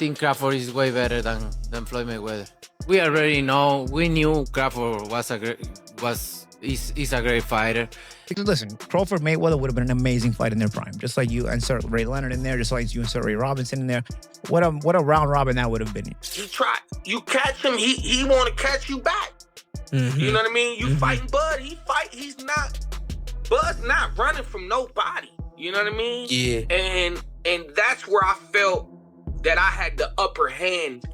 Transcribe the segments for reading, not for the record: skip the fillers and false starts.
think Crawford is way better than Floyd Mayweather. We already know. We knew Crawford is a great fighter. Listen, Crawford Mayweather would have been an amazing fight in their prime. Just like you insert Ray Leonard in there, just like you insert Ray Robinson in there. What a round robin that would have been. He tried. You catch him, he want to catch you back. Mm-hmm. You know what I mean? You fighting Bud, Bud's not running from nobody. You know what I mean? Yeah. And that's where I felt that I had the upper hand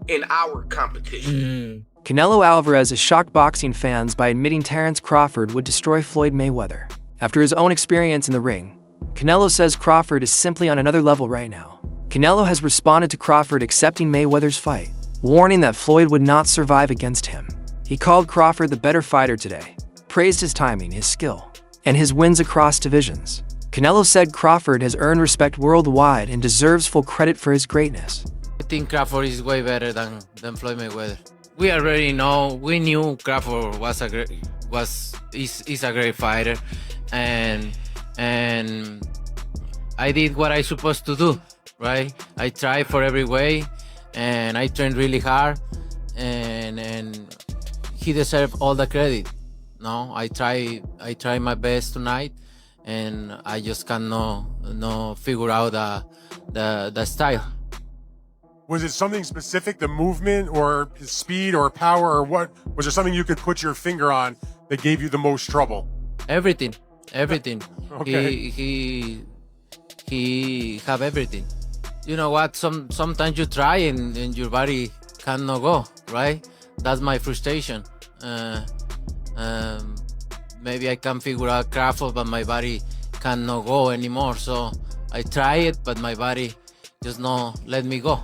in our competition. Canelo Alvarez has shocked boxing fans by admitting Terence Crawford would destroy Floyd Mayweather. After his own experience in the ring, Canelo says Crawford is simply on another level right now. Canelo has responded to Crawford accepting Mayweather's fight, warning that Floyd would not survive against him. He called Crawford the better fighter today, praised his timing, his skill, and his wins across divisions. Canelo said Crawford has earned respect worldwide and deserves full credit for his greatness. I think Crawford is way better than Floyd Mayweather. We already know. We knew Crawford is a great fighter, and I did what I supposed to do, right? I tried for every way, and I trained really hard, and he deserved all the credit. No, I try my best tonight, and I just cannot figure out the style. Was it something specific, the movement or his speed or power, or what? Was there something you could put your finger on that gave you the most trouble? Everything. Okay. He have everything. You know what? Sometimes you try and your body cannot go, right? That's my frustration. Maybe I can figure out Crawford, but my body cannot go anymore. So I try it, but my body just not let me go.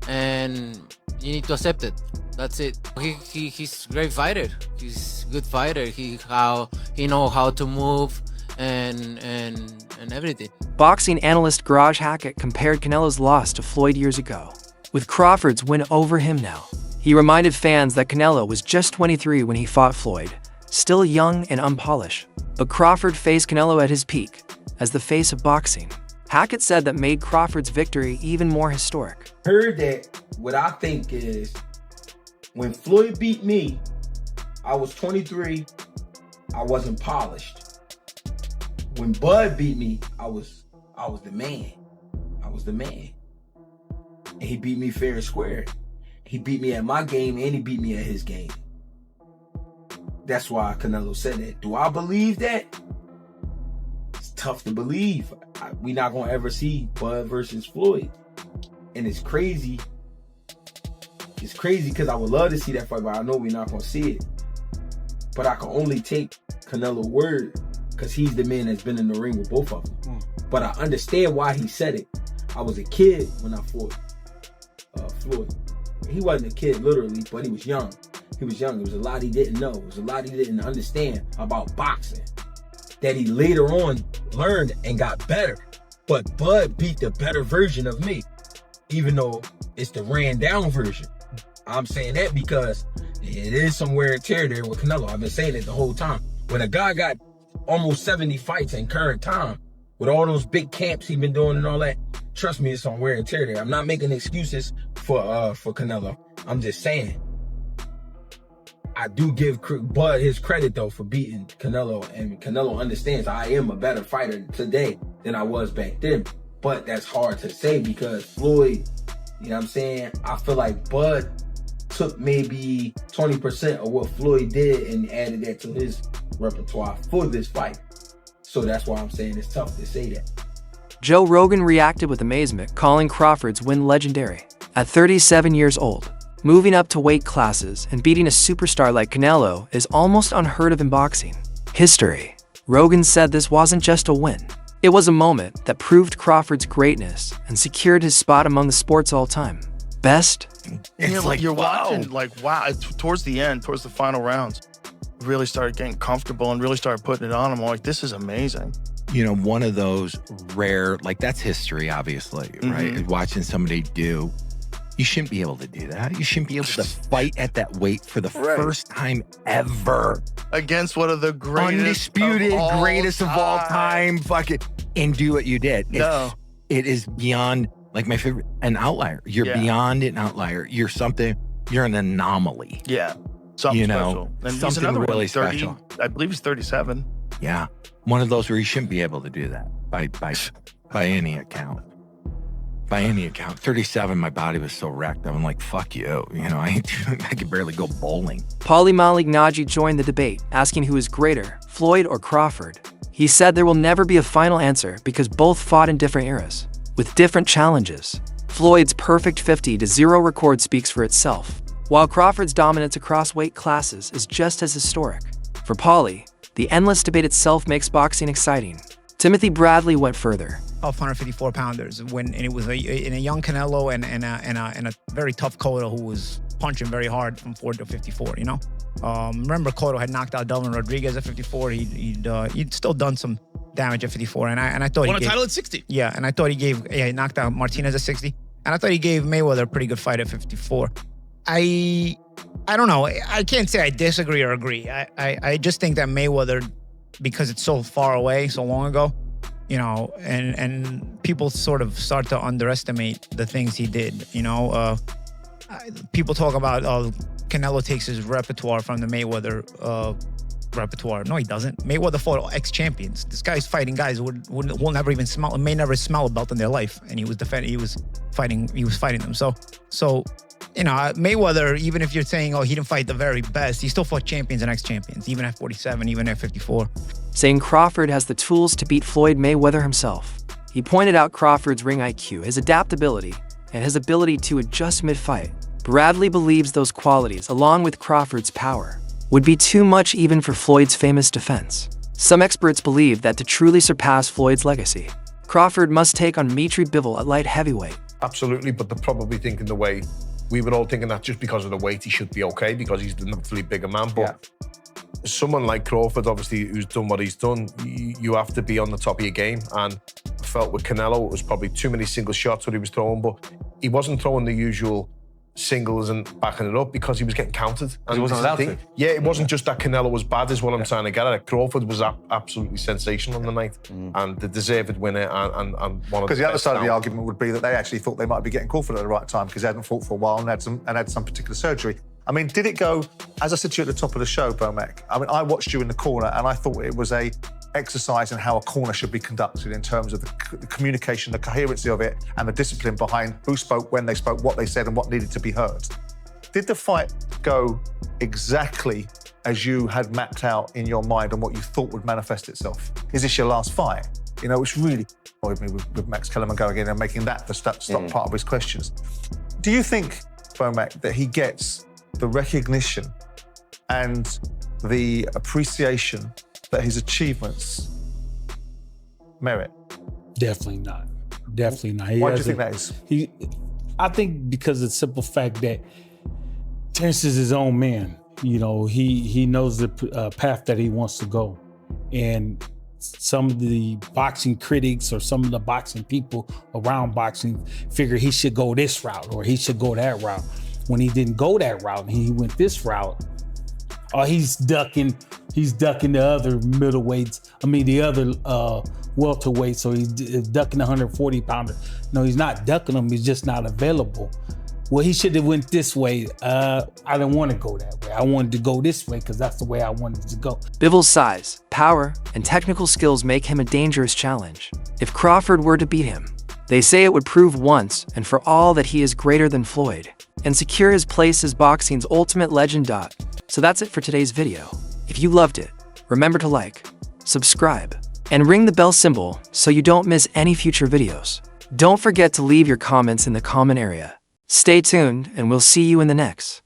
And you need to accept it. That's it. He's a great fighter. He's a good fighter. He know how to move and everything. Boxing analyst Garage Hackett compared Canelo's loss to Floyd years ago, with Crawford's win over him now. He reminded fans that Canelo was just 23 when he fought Floyd, still young and unpolished. But Crawford faced Canelo at his peak, as the face of boxing. Hackett said that made Crawford's victory even more historic. Heard that what I think is when Floyd beat me, I was 23, I wasn't polished. When Bud beat me, I was the man. I was the man. And he beat me fair and square. He beat me at my game and he beat me at his game. That's why Canelo said that. Do I believe that? It's tough to believe. We not gonna ever see Bud versus Floyd. And it's crazy. It's crazy because I would love to see that fight, but I know we're not gonna see it. But I can only take Canelo's word because he's the man that's been in the ring with both of them. But I understand why he said it. I was a kid when I fought Floyd. He wasn't a kid literally, but he was young. He was young. There was a lot he didn't know. There was a lot he didn't understand about boxing that he later on learned and got better. But Bud beat the better version of me, even though it's the ran down version. I'm saying that because it is some wear and tear there with Canelo. I've been saying it the whole time. When a guy got almost 70 fights in current time, with all those big camps he's been doing and all that, trust me, it's some wear and tear there. I'm not making excuses for Canelo. I'm just saying, I do give Bud his credit though for beating Canelo, and Canelo understands I am a better fighter today than I was back then. But that's hard to say because Floyd, you know what I'm saying? I feel like Bud took maybe 20% of what Floyd did and added that to his repertoire for this fight. So that's why I'm saying it's tough to say that. Joe Rogan reacted with amazement, calling Crawford's win legendary. At 37 years old, moving up to weight classes and beating a superstar like Canelo is almost unheard of in boxing history. Rogan said this wasn't just a win. It was a moment that proved Crawford's greatness and secured his spot among the sport's all-time best. It's like you're watching, like, wow. Towards the end, towards the final rounds, really started getting comfortable and really started putting it on him. I'm like, this is amazing. You know, one of those rare, like that's history, obviously, right? Watching somebody do, you shouldn't be able to do that. You shouldn't be able to fight at that weight for the first time ever. Against one of the greatest undisputed greatest of all time, fucking, and do what you did. It is beyond Like my favorite, an outlier. You're beyond an outlier. You're something, you're an anomaly. Yeah. Something special. And he's something another really 30, special. I believe he's 37. Yeah. One of those where you shouldn't be able to do that by any account. By any account. 37, my body was so wrecked. I'm like, fuck you. You know, I could barely go bowling. Paulie Malignaggi joined the debate, asking who is greater, Floyd or Crawford. He said there will never be a final answer because both fought in different eras, with different challenges. Floyd's perfect 50-0 record speaks for itself, while Crawford's dominance across weight classes is just as historic. For Paulie, the endless debate itself makes boxing exciting. Timothy Bradley went further. Of 154 pounders and it was in a young Canelo and a very tough Cotto who was punching very hard from 40 to 54. You know, remember Cotto had knocked out Delvin Rodriguez at 54. He'd still done some damage at 54, and I thought won a title at 60. Yeah, and I thought he knocked out Martinez at 60, and I thought he gave Mayweather a pretty good fight at 54. I don't know. I can't say I disagree or agree. I just think that Mayweather, because it's so far away, so long ago, you know, and people sort of start to underestimate the things he did. You know, people talk about Canelo takes his repertoire from the Mayweather repertoire. No, he doesn't. Mayweather fought ex-champions. This guy's fighting guys who will never even smell, may never smell a belt in their life, and he was fighting them. So. You know, Mayweather, even if you're saying, oh, he didn't fight the very best, he still fought champions and ex-champions, even at 47, even at 54. Saying Crawford has the tools to beat Floyd Mayweather himself. He pointed out Crawford's ring IQ, his adaptability, and his ability to adjust mid-fight. Bradley believes those qualities, along with Crawford's power, would be too much even for Floyd's famous defense. Some experts believe that to truly surpass Floyd's legacy, Crawford must take on Mitri Bivol at light heavyweight. Absolutely, but they're probably thinking the way we were all thinking that just because of the weight, he should be okay because he's the naturally bigger man. But someone like Crawford, obviously, who's done what he's done, you have to be on the top of your game. And I felt with Canelo, it was probably too many single shots what he was throwing, but he wasn't throwing the usual singles and backing it up because he was getting counted. And he wasn't allowed to. Yeah, it wasn't just that Canelo was bad is what I'm trying to get at. Crawford was absolutely sensational on the night and the deserved winner and one of the Because the other side of the now. argument would be that they actually thought they might be getting Crawford at the right time because they hadn't fought for a while and had some particular surgery. I mean, did it go, as I said to you at the top of the show, Bomek, I mean, I watched you in the corner and I thought it was a exercise in how a corner should be conducted in terms of the communication, the coherency of it, and the discipline behind who spoke, when they spoke, what they said, and what needed to be heard. Did the fight go exactly as you had mapped out in your mind and what you thought would manifest itself? Is this your last fight? You know, which really annoyed me with Max Kellerman going in and making that the stop part of his questions. Do you think, Bomek, that he gets the recognition and the appreciation that his achievements merit? Definitely not. Definitely not. Why do you think that is? I think because of the simple fact that Terence is his own man. You know, he knows the path that he wants to go. And some of the boxing critics or some of the boxing people around boxing figure he should go this route or he should go that route. When he didn't go that route and he went this route, he's ducking the other middleweights. I mean, the other welterweights. So he's ducking the 140-pounder. No, he's not ducking them. He's just not available. Well, he should have went this way. I didn't want to go that way. I wanted to go this way because that's the way I wanted to go. Bivol's size, power, and technical skills make him a dangerous challenge. If Crawford were to beat him, they say it would prove once and for all that he is greater than Floyd and secure his place as boxing's ultimate legend. So that's it for today's video. If you loved it, remember to like, subscribe, and ring the bell symbol so you don't miss any future videos. Don't forget to leave your comments in the comment area. Stay tuned, and we'll see you in the next.